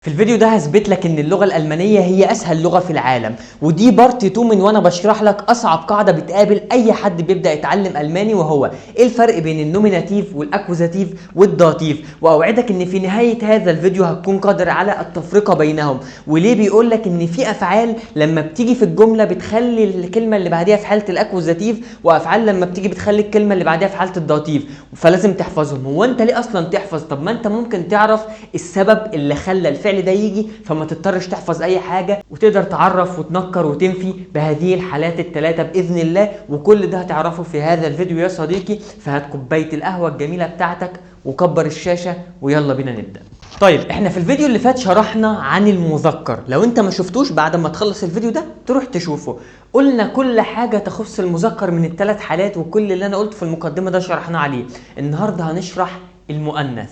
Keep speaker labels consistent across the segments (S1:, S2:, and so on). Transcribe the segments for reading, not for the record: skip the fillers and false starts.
S1: في الفيديو ده هثبت لك ان اللغة الألمانية هي اسهل لغة في العالم، ودي بارت 2 من وانا بشرح لك اصعب قاعدة بتقابل اي حد بيبدأ يتعلم ألماني، وهو ايه الفرق بين النوميناتيف والاكوزاتيف والداتيف. واوعدك ان في نهاية هذا الفيديو هتكون قادر على التفرقة بينهم، وليه بيقول لك ان في افعال لما بتيجي في الجملة بتخلي الكلمة اللي بعديها في حالة الاكوزاتيف، وافعال لما بتيجي بتخلي الكلمة اللي بعديها في حالة الداتيف، فلازم تحفظهم. هو انت ليه اصلا تحفظ؟ طب ما انت ممكن تعرف السبب اللي خلى الفعل ده يجي، فما تضطرش تحفظ اي حاجه، وتقدر تعرف وتنكر وتنفي بهذه الحالات الثلاثه باذن الله. وكل ده هتعرفه في هذا الفيديو يا صديقي. فهات كوبايه القهوه الجميله بتاعتك وكبر الشاشه ويلا بينا نبدا. طيب احنا في الفيديو اللي فات شرحنا عن المذكر، لو انت ما شفتوش بعد ما تخلص الفيديو ده تروح تشوفه. قلنا كل حاجه تخص المذكر من الثلاث حالات، وكل اللي انا قلته في المقدمه ده شرحنا عليه. النهارده هنشرح المؤنث.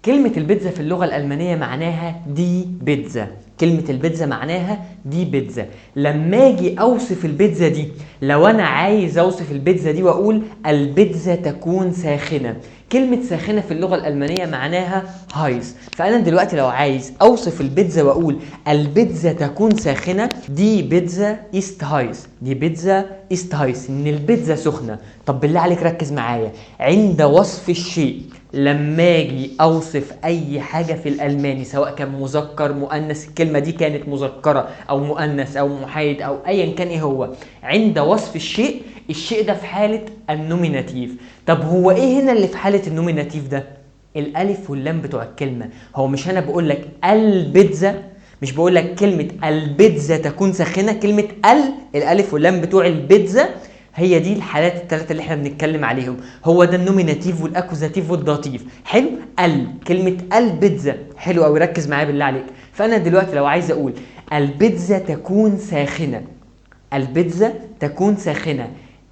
S1: كلمة البيتزا في اللغة الألمانية معناها دي بيتزا. كلمة البيتزا معناها دي بيتزا. لما اجي اوصف البيتزا دي، لو انا عايز اوصف البيتزا دي واقول البيتزا تكون ساخنة، كلمة ساخنة في اللغة الألمانية معناها هايس. فأنا دلوقتي لو عايز أوصف البيتزا وأقول البيتزا تكون ساخنة، دي بيتزا إست هايس، دي بيتزا إست هايس، إن البيتزا سخنة. طب بالله عليك ركز معايا، عند وصف الشيء لما اجي اوصف اي حاجه في الالماني سواء كان مذكر مؤنث، الكلمه دي كانت مذكره او مؤنث او محايد او ايا كان ايه هو، عند وصف الشيء، الشيء ده في حاله النوميناتيف. طب هو ايه هنا اللي في حاله النوميناتيف ده؟ الالف واللام بتوع الكلمه. هو مش انا بقول لك البيتزا، مش بقول لك كلمه البيتزا تكون ساخنه، كلمه الالف واللام بتوع البيتزا هي دي الحالات الثلاثه اللي احنا بنتكلم عليهم. هو ده النوميناتيف والاكوزاتيف والداتيف. حلو، كلمه البيتزا. حلو قوي، ركز معايا بالله عليك. فانا دلوقتي لو عايز اقول البيتزا تكون ساخنه، البيتزا تكون ساخنه،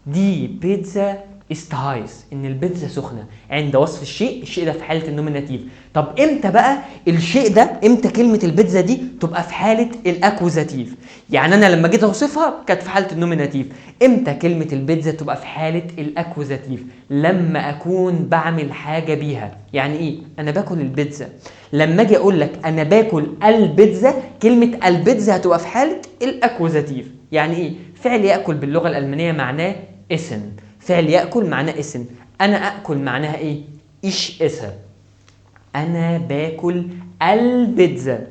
S1: دي بيتزا است هايس، ان البيتزا سخنه عند وصف الشيء، الشيء ده في حاله النوميناتيف. طب امتى بقى الشيء ده، امتى كلمه البيتزا دي تبقى في حاله الاكوزاتيف؟ يعني انا لما جيت اوصفها كانت في حاله النوميناتيف. امتى كلمه البيتزا تبقى في حاله الاكوزاتيف؟ لما اكون بعمل حاجه بيها. يعني ايه انا باكل البيتزا؟ لما اجي اقول لك انا باكل البيتزا، كلمه البيتزا هتبقى في حاله الاكوزاتيف. يعني ايه؟ فعل ياكل باللغه الالمانيه معناه اسن. فعل يأكل معناه اسم. أنا أكل معناها إيه؟ إيش إسا. أنا باكل البيتزا.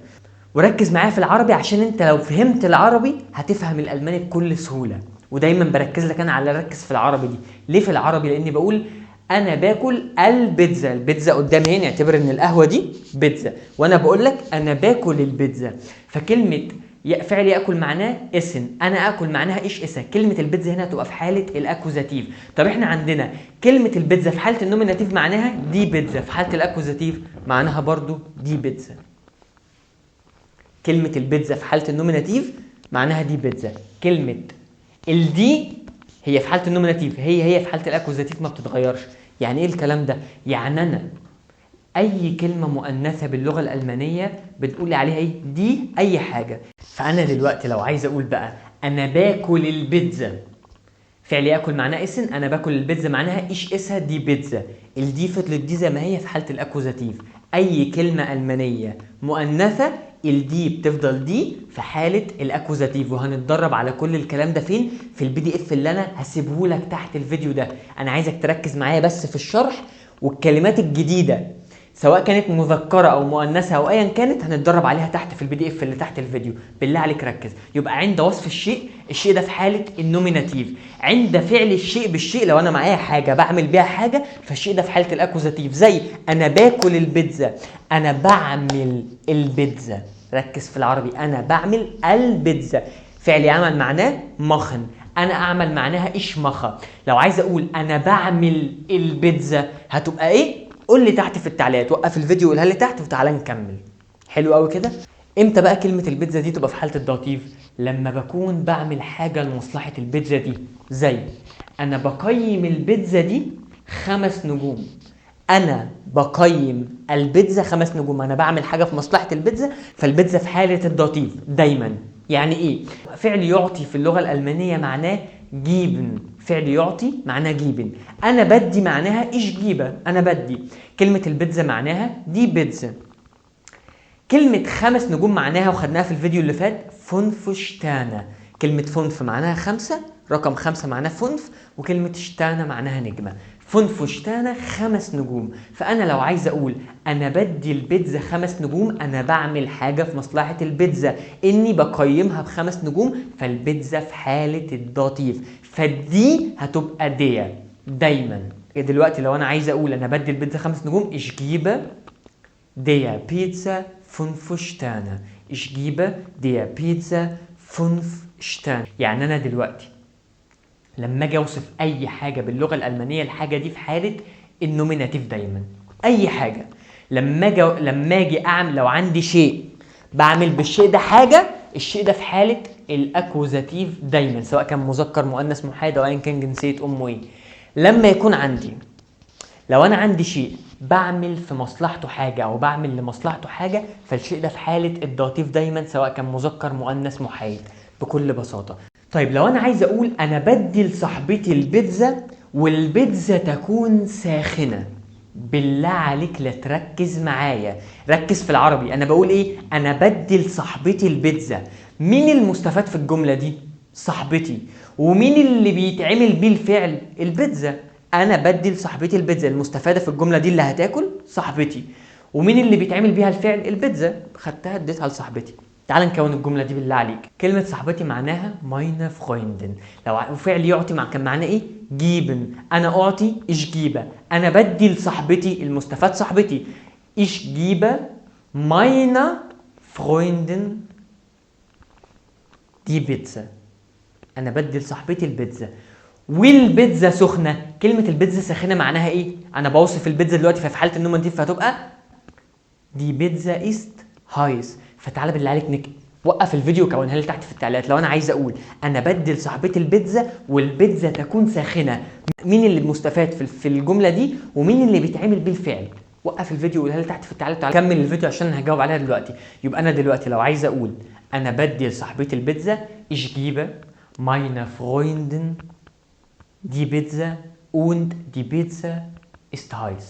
S1: وركز معايا في العربي، عشان أنت لو فهمت العربي هتفهم الألماني بكل سهولة. ودايما بركز لك أنا على ركز في العربي دي. ليه في العربي؟ لأني بقول أنا باكل البيتزا. البيتزا قدامي هنا، اعتبر إن القهوة دي بيتزا، وأنا بقول لك أنا باكل البيتزا. فكلمة فعل ياكل معناه اسم، انا اكل معناها ايش اسا. كلمه البيتزا هنا تبقى في حاله الاكوزاتيف. طب احنا عندنا كلمه البيتزا في حاله النوميناتيف معناها دي بيتزا، في حاله الاكوزاتيف معناها برضو دي بيتزا. كلمه البيتزا في حاله النوميناتيف معناها دي بيتزا. كلمه الدي هي في حاله النوميناتيف، هي في حاله الاكوزاتيف ما بتتغيرش. يعني ايه الكلام ده؟ يعني انا اي كلمه مؤنثه باللغه الالمانيه بتقول عليها ايه؟ دي اي حاجه. فانا دلوقتي لو عايز اقول بقى انا باكل البيتزا، فعل ياكل معناه اسم، انا باكل البيتزا معناها ايش اسها دي بيتزا. الدي فضلت دي زي ما هي في حاله الاكوزاتيف. اي كلمه المانيه مؤنثه الدي بتفضل دي في حاله الاكوزاتيف. وهنتدرب على كل الكلام ده فين؟ في البي دي اف اللي انا هسيبه لك تحت الفيديو ده. انا عايزك تركز معايا بس في الشرح، والكلمات الجديده سواء كانت مذكره او مؤنثه او ايا كانت هنتدرب عليها تحت في البي دي اف اللي تحت الفيديو. بالله عليك ركز. يبقى عند وصف الشيء، الشيء ده في حاله النوميناتيف. عند فعل الشيء بالشيء، لو انا معايا حاجه بعمل بيها حاجه، فالشيء ده في حاله الاكوزاتيف. زي انا باكل البيتزا، انا بعمل البيتزا. ركز في العربي، انا بعمل البيتزا، فعل يعمل معناه مخن، انا اعمل معناها ايش مخا. لو عايز اقول انا بعمل البيتزا هتبقى ايه؟ قول لي تحت في التعليقات، وقف الفيديو وقولها لي تحت وتعالى نكمل. حلو قوي كده. امتى بقى كلمه البيتزا دي تبقى في حاله الداتيف؟ لما بكون بعمل حاجه لمصلحه البيتزا دي. زي انا بقيم البيتزا دي 5 نجوم. انا بقيم البيتزا 5 نجوم، انا بعمل حاجه في مصلحه البيتزا، فالبيتزا في حاله الداتيف دايما. يعني ايه؟ فعل يعطي في اللغه الالمانيه معناه جيبن. فعل يعطي معناه جيبن. انا بدي معناها ايش جيبه، انا بدي. كلمه البيتزا معناها دي بيتزا. كلمة 5 نجوم معناها وخدناها في الفيديو اللي فات فنف شتانة. كلمة فنف معناها 5، رقم 5 معناه فنف، وكلمة شتانة معناها نجمة. فنف شتانة 5 نجوم. فأنا لو عايز أقول أنا بدي البيتزا 5 نجوم، أنا بعمل حاجة في مصلحة البيتزا، إني بقيمها ب5 نجوم، فالبيتزا في حالة الداتيف، فدي هتبقى دي دايما. دلوقتي لو أنا عايز أقول أنا بدي البيتزا 5 نجوم، ich gebe der Pizza 5 Sterne. Ich gebe der Pizza 5 Sterne. يعني أنا دلوقتي لما أجي أوصف أي حاجة باللغة الألمانية، الحاجة دي في حالة النوميناتيف دايما. أي حاجة لما أجي أعمل، لو عندي شيء بعمل بالشيء ده حاجة، الشيء ده في حالة الأكوزاتيف دايما، سواء كان مذكر مؤنث محايد أو أيا كان جنسية أمه إيه. لما يكون عندي، لو أنا عندي شيء بعمل في مصلحته حاجة أو بعمل لمصلحته حاجة، فالشيء ده في حالة الداتيف دايما، سواء كان مذكر مؤنث محايد بكل بساطة. طيب لو أنا عايز أقول أنا بدي لصاحبتي البيتزا والبيتزا تكون ساخنة، بالله عليك لا تركز معايا، ركز في العربي. أنا بقول إيه؟ أنا بدي لصاحبتي البيتزا. مين المستفاد في الجملة دي؟ صاحبتي. ومين اللي بيتعمل بيه الفعل؟ البيتزا. انا بدي لصاحبتي البيتزا، المستفاده في الجمله دي اللي هتاكل صاحبتي. ومين اللي بيتعمل بيها الفعل؟ البيتزا. خدتها اديتها لصاحبتي. تعال نكون الجمله دي بالله عليك. كلمه صاحبتي معناها meine Freundin. لو فعل يعطي كان معناه ايه؟ جيبن. انا اعطي ich gebe. انا بدي لصاحبتي، المستفاد صاحبتي. ich gebe meine Freundin die Pizza. انا بدي لصاحبتي البيتزا والبيتزا سخنه. كلمه البيتزا ساخنه معناها ايه؟ انا بوصف البيتزا دلوقتي، ففي حاله النوميناتيف هتبقى دي بيتزا است هايس. فتعالى بالله عليك وقف الفيديو وكونها لي تحت في التعليقات. لو انا عايز اقول انا بدي لصاحبتي البيتزا والبيتزا تكون ساخنه، مين اللي مستفاد في الجمله دي ومين اللي بيتعمل بيه الفعل؟ وقف الفيديو وقولها لي تحت في التعليقات. تعالى كمل الفيديو عشان انا هجاوب عليها دلوقتي. يبقى انا دلوقتي لو عايز اقول انا بدي لصاحبتي البيتزا، ich gebe meine Freundin die Pizza und die Pizza ist heiß.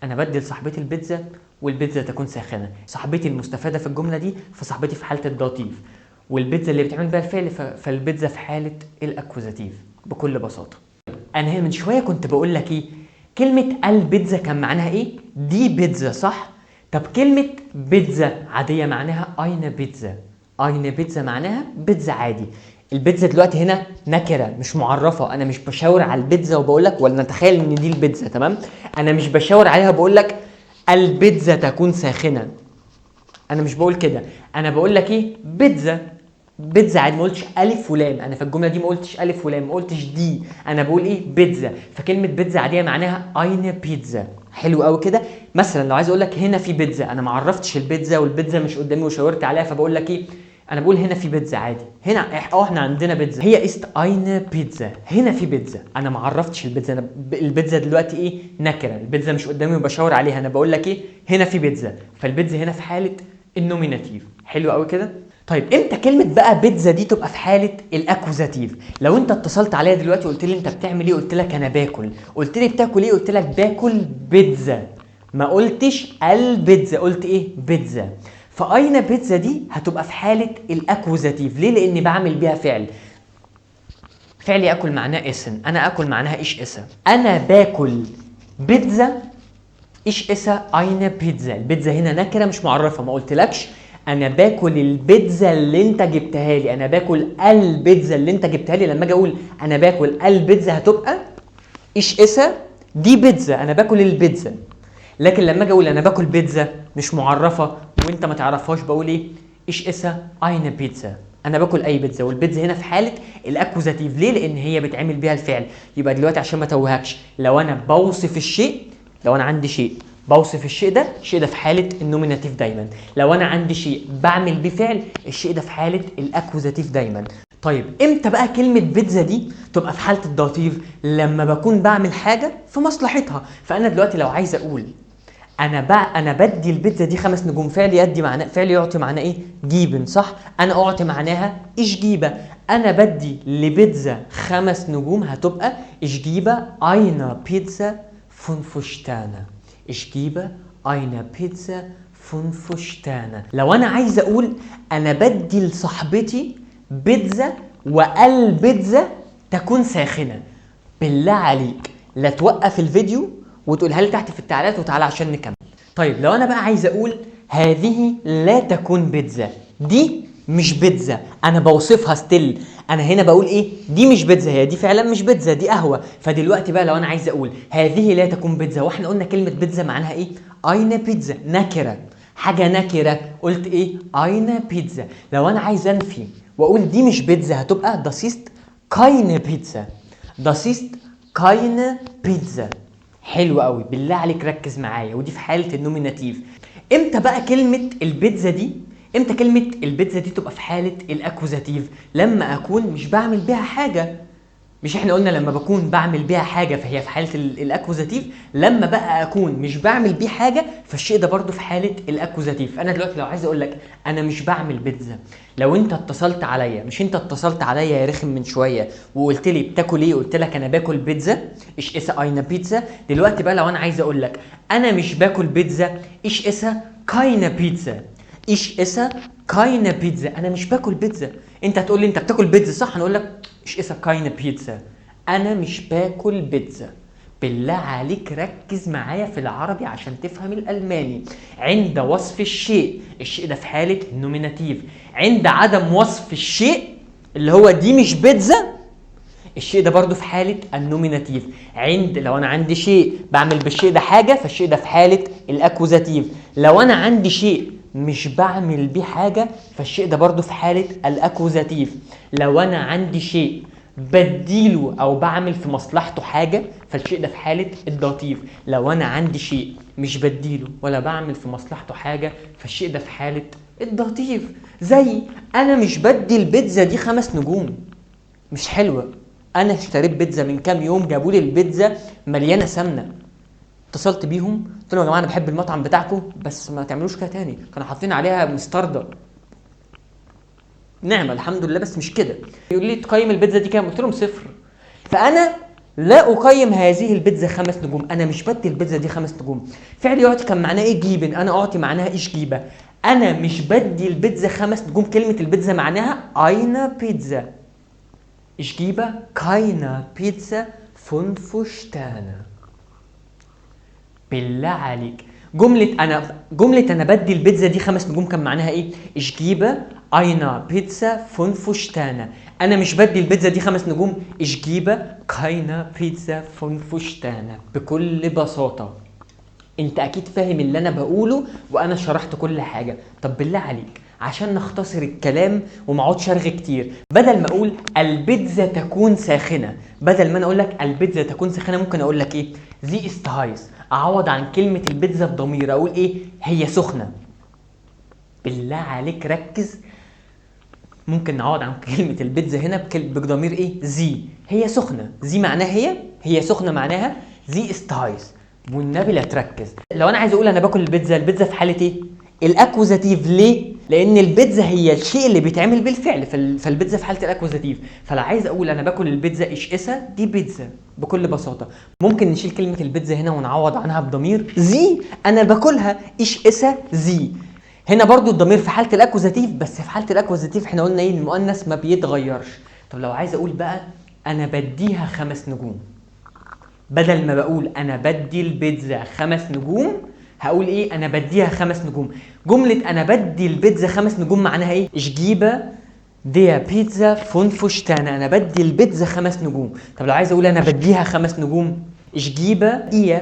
S1: أنا بدي لصاحبتي البيتزا والبيتزا تكون ساخنة. صاحبتي المستفادة في الجملة دي، فصاحبتي في حالة الداتيف، والبيتزا اللي بتعمل بها الفعل فالبيتزا في حالة الأكوزاتيف بكل بساطة. أنا هنا من شوية كنت بقول لك إيه؟ كلمة البيتزا كان معناها إيه؟ دي بيتزا صح؟ طب كلمة بيتزا عادية معناها eine Pizza. eine Pizza معناها بيتزا عادي. البيتزا دلوقتي هنا نكره مش معرفه، انا مش بشاور على البيتزا وبقول لك ولا نتخيل ان دي البيتزا، تمام؟ انا مش بشاور عليها بقول لك البيتزا تكون ساخنه، انا مش بقول كده. انا بقول لك ايه؟ بيتزا. بيتزا عادي، ما قلتش الف ولام. انا في الجمله دي ما قلتش الف ولام، ما قلتش دي، انا بقول ايه؟ بيتزا. فكلمه بيتزا عاديه معناها eine Pizza. حلو قوي كده. مثلا لو عايز اقول لك هنا في بيتزا، انا ما عرفتش البيتزا والبيتزا مش قدامي وشاورت عليها، فبقول لك ايه؟ انا بقول هنا في بيتزا عادي. هنا احنا عندنا بيتزا، هي است eine بيتزا. هنا في بيتزا، انا ما عرفتش البيتزا. انا البيتزا دلوقتي ايه؟ نكره، البيتزا مش قدامي وبشاور عليها، انا بقول لك ايه؟ هنا في بيتزا. فالبيتزا هنا في حاله النوميناتيف. حلو قوي كده. طيب امتى كلمه بقى بيتزا دي تبقى في حاله الاكوزاتيف؟ لو انت اتصلت عليا دلوقتي وقلت لي انت بتعمل ايه، قلت لك انا باكل، قلت لي بتاكل ايه، قلت لك باكل بيتزا، ما قلتش البيتزا، قلت ايه؟ بيتزا. فاين بيتزا دي هتبقى في حاله الاكوزاتيف. ليه؟ لاني بعمل بيها فعل. فعل ياكل معناه اسم، انا اكل معناها ايش اسم. انا باكل بيتزا، ايش اسم اين بيتزا. البيتزا هنا نكره مش معرفه، ما قلتلكش انا باكل البيتزا اللي انت جبتها لي، انا باكل البيتزا اللي انت جبتها لي. لما اجي اقول انا باكل البيتزا هتبقى ايش اسم دي بيتزا، انا باكل البيتزا. لكن لما اجي اقول انا باكل بيتزا مش معرفه وانت ما تعرفهاش، بقول ايه؟ ايش اسا اين بيتزا. انا باكل اي بيتزا، والبيتزا هنا في حاله الاكوزاتيف. ليه؟ لان هي بتعمل بيها الفعل. يبقى دلوقتي عشان ما توهكش، لو انا بوصف الشيء، لو انا عندي شيء بوصف الشيء ده في حاله النوميناتيف دايما. لو انا عندي شيء بعمل بيه فعل، الشيء ده في حاله الاكوزاتيف دايما. طيب امتى بقى كلمه بيتزا دي تبقى في حاله الداتيف؟ لما بكون بعمل حاجه في مصلحتها. فانا دلوقتي لو عايز اقول انا بدي البيتزا دي 5 نجوم، فعل يدي معناه، فعل يعطي معناه ايه؟ جيبن صح؟ انا اعطي معناها ايش جيبه. انا بدي لبيتزا 5 نجوم هتبقى ايش جيبه eine Pizza 5 Sterne. Ich gebe eine Pizza فنفشتانا. لو انا عايز اقول انا بدي لصاحبتي بيتزا والبيتزا تكون ساخنة، بالله عليك لا توقف الفيديو وتقولها لي تحت في التعليقات وتعالى عشان نكمل. طيب لو انا بقى عايز اقول هذه لا تكون بيتزا، دي مش بيتزا، انا بوصفها ستيل، انا هنا بقول ايه؟ دي مش بيتزا، هي دي فعلا مش بيتزا، دي قهوه. فدلوقتي بقى لو انا عايز اقول هذه لا تكون بيتزا، واحنا قلنا كلمه بيتزا معناها ايه؟ اين بيتزا، نكره، حاجه نكره، قلت ايه؟ اين بيتزا. لو انا عايز انفي واقول دي مش بيتزا هتبقى das ist keine بيتزا، das ist keine بيتزا. حلو قوي، بالله عليك ركز معايا، ودي في حاله النوميناتيف. امتى بقى كلمه البيتزا دي، امتى كلمه البيتزا دي تبقى في حاله الاكوزاتيف؟ لما اكون مش بعمل بيها حاجه. مش احنا قلنا لما بكون بعمل بيها حاجه فهي في حاله الاكوزاتيف، لما بقى اكون مش بعمل بيه حاجه فالشيء ده برضو في حاله الاكوزاتيف. انا دلوقتي لو عايز اقول لك انا مش بعمل بيتزا، لو انت اتصلت عليا، مش انت اتصلت عليا يا رخم من شويه وقلت لي بتاكل ايه؟ قلت لك انا باكل بيتزا، ايش اسا اين بيتزا. دلوقتي بقى لو انا عايز اقول لك انا مش باكل بيتزا، ايش اسا كاينه بيتزا، ايش اسا كاينه بيتزا، انا مش باكل بيتزا. انت هتقول لي انت بتاكل بيتزا صح؟ انا اقول لك ايش اسا كاينه بيتزا، انا مش باكل بيتزا. بالله عليك ركز معايا في العربي عشان تفهم الالماني. عند وصف الشيء، الشيء ده في حاله النوميناتيف. عند عدم وصف الشيء اللي هو دي مش بيتزا، الشيء ده برضو في حالة النوميناتيف. لو انا عندي شيء بعمل بالشيء ده حاجة فالشيء ده في حالة الاكوزاتيف. لو انا عندي شيء مش بعمل بيه حاجة فالشيء ده برضو في حالة الاكوزاتيف. لو انا عندي شيء بديله او بعمل في مصلحته حاجة فالشيء ده في حالة الداتيف. لو انا عندي شيء مش بديله ولا بعمل في مصلحته حاجة فالشيء ده في حالة الداتيف. زي انا مش بدي البيتزا دي 5 نجوم، مش حلوة. انا اشتريت بيتزا من كام يوم، جابوا لي البيتزا مليانه سمنه، اتصلت بيهم قلت لهم يا جماعه انا بحب المطعم بتاعكم بس ما تعملوش كده تاني، كانوا حاطين عليها مستردة. نعمه الحمد لله بس مش كده. يقول لي تقيم البيتزا دي كام؟ قلت لهم 0. فانا لا اقيم هذه البيتزا 5 نجوم، انا مش بدي البيتزا دي 5 نجوم. فعل يعطي كان معناه ايه؟ جيبن. انا اعطي معناها ايش جيبه، انا مش بدي البيتزا 5 نجوم. كلمه البيتزا معناها اين بيتزا. Ich gebe keine Pizza 5 Sterne. بالله عليك جملة أنا بدي البيتزا دي 5 نجوم كان معناها إيه؟ Ich gebe eine Pizza 5 Sterne. أنا مش بدي البيتزا دي 5 نجوم. Ich gebe keine Pizza 5 Sterne. بكل بساطة. أنت أكيد فاهم اللي أنا بقوله وأنا شرحت كل حاجة. طب بالله عليك عشان نختصر الكلام وما اقعدش ارغي كتير، بدل ما اقول البيتزا تكون ساخنه، بدل ما انا اقول لك البيتزا تكون ساخنه ممكن اقول لك ايه؟ زي است هايس. اعوض عن كلمه البيتزا بضمير اقول ايه؟ هي سخنه. بالله عليك ركز. ممكن نعوض عن كلمه البيتزا هنا بضمير ايه؟ زي. هي سخنه، زي معناها هي سخنه معناها زي است هايس. والنبي لا تركز. لو انا عايز اقول انا باكل البيتزا في حاله ايه؟ الاكوزاتيف. ليه؟ لان البيتزا هي الشيء اللي بيتعمل بالفعل، فالبيتزا في حاله الاكوزاتيف. فلو عايز اقول انا باكل البيتزا ايش اسا دي بيتزا بكل بساطه. ممكن نشيل كلمه البيتزا هنا ونعوض عنها بضمير زي، انا باكلها ايش اسا زي. هنا برضو الضمير في حاله الاكوزاتيف، بس في حاله الاكوزاتيف احنا قلنا ايه؟ المؤنث ما بيتغيرش. طب لو عايز اقول بقى انا بديها 5 نجوم، بدل ما بقول انا بدي البيتزا 5 نجوم هقول ايه؟ انا بديها 5 نجوم. جمله انا بدي البيتزا 5 نجوم معناها ايه؟ Ich gebe der Pizza 5 Sterne. انا بدي البيتزا 5 نجوم. طب لو عايز اقول انا بديها 5 نجوم Ich gebe ihr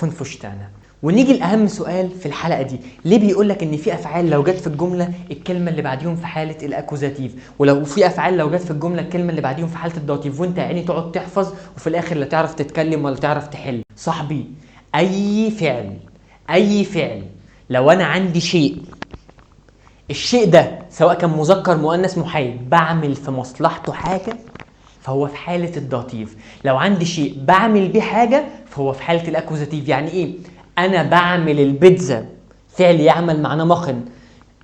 S1: 5 Sterne. ونيجي لاهم سؤال في الحلقه دي، ليه بيقول لك ان في افعال لو جت في الجمله الكلمه اللي بعديهم في حاله الاكوزاتيف، ولو في افعال لو جت في الجمله الكلمه اللي بعديهم في حاله الداتيف، وانت يعني تقعد تحفظ وفي الاخر لا تعرف تتكلم ولا تعرف تحل؟ صاحبي اي فعل لو انا عندي شيء، الشيء ده سواء كان مذكر مؤنث محايد بعمل في مصلحته حاجه فهو في حاله الداتيف. لو عندي شيء بعمل بيه حاجه فهو في حاله الاكوزاتيف. يعني ايه؟ انا بعمل البيتزا، فعل يعمل معناه مخن.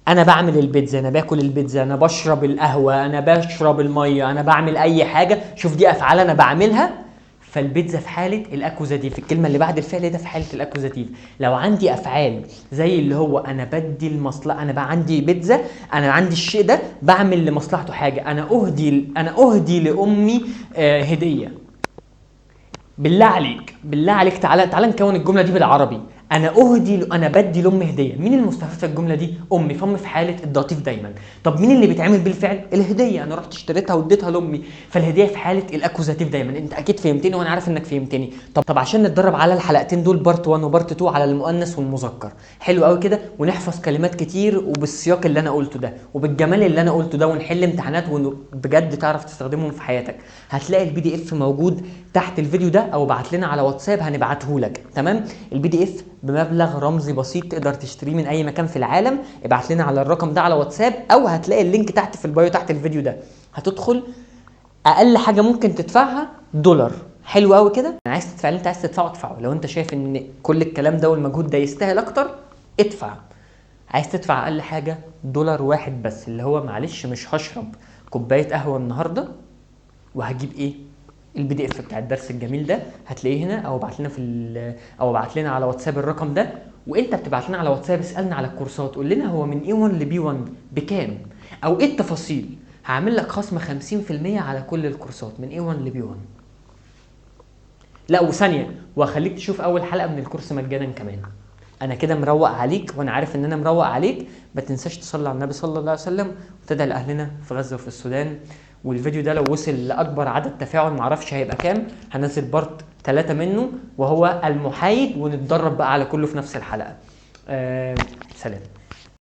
S1: انا بعمل البيتزا، انا باكل البيتزا، انا بشرب القهوه، انا بشرب الميه، انا بعمل اي حاجه. شوف دي افعال انا بعملها فالبيتزا في حاله الاكوزاتيف، الكلمه اللي بعد الفعل ده في حاله الاكوزاتيف. لو عندي افعال زي اللي هو انا بدي المصلحه، انا بقى عندي بيتزا، انا عندي الشيء ده بعمل لمصلحته حاجه، انا اهدي لامي هديه. بالله عليك، بالله عليك، تعالى نكون الجمله دي بالعربي. انا بدي لامي هديه. مين المستفاد في الجمله دي؟ امي. فم في حاله الداتيف دايما. طب مين اللي بيتعمل بالفعل؟ الهديه. انا رحت اشتريتها واديتها لامي، فالهديه في حاله الاكوزاتيف دايما. انت اكيد فهمتني وانا عارف انك فهمتني. طب عشان نتدرب على الحلقتين دول، بارت 1 وبارت 2، على المؤنث والمذكر، حلو قوي كده، ونحفظ كلمات كتير وبالسياق اللي انا قلته ده وبالجمال اللي انا قلته ده، ونحل امتحانات وبجد تعرف تستخدمهم في حياتك. هتلاقي البي دي اف موجود تحت الفيديو ده، او ابعت لنا على واتساب هنبعته لك. تمام؟ البي دي اف بمبلغ رمزي بسيط تقدر تشتريه من اي مكان في العالم. ابعت لنا على الرقم ده على واتساب، او هتلاقي اللينك تحت في البايو تحت الفيديو ده. هتدخل، اقل حاجه ممكن تدفعها $. حلو قوي كده. انا عايز تدفع اللي انت عايز تدفعه ادفعه. لو انت شايف ان كل الكلام ده والمجهود ده يستاهل اكتر، ادفع. عايز تدفع اقل حاجه $1 بس، اللي هو معلش مش هشرب كوبايه قهوه النهارده وهجيب ايه؟ البي دي اف بتاع الدرس الجميل ده. هتلاقيه هنا، او ابعت لنا او ابعت لنا على واتساب الرقم ده. وانت بتبعت لنا على واتساب اسالنا على الكورسات، قول لنا هو من A1 ل B1 بكام، او ايه التفاصيل. هعمل لك خصم 50% على كل الكورسات من A1 ل B1. لا وثانيه، وهخليك تشوف اول حلقه من الكورس مجانا كمان. انا كده مروق عليك، وانا عارف ان انا مروق عليك. ما تنساش تصلي على النبي صلى الله عليه وسلم، وتدعي لاهلنا في غزه وفي السودان. والفيديو ده لو وصل لاكبر عدد تفاعل، معرفش هيبقى كام، هنزل بارت 3 منه وهو المحايد، ونتدرب بقى على كله في نفس الحلقه. سلام.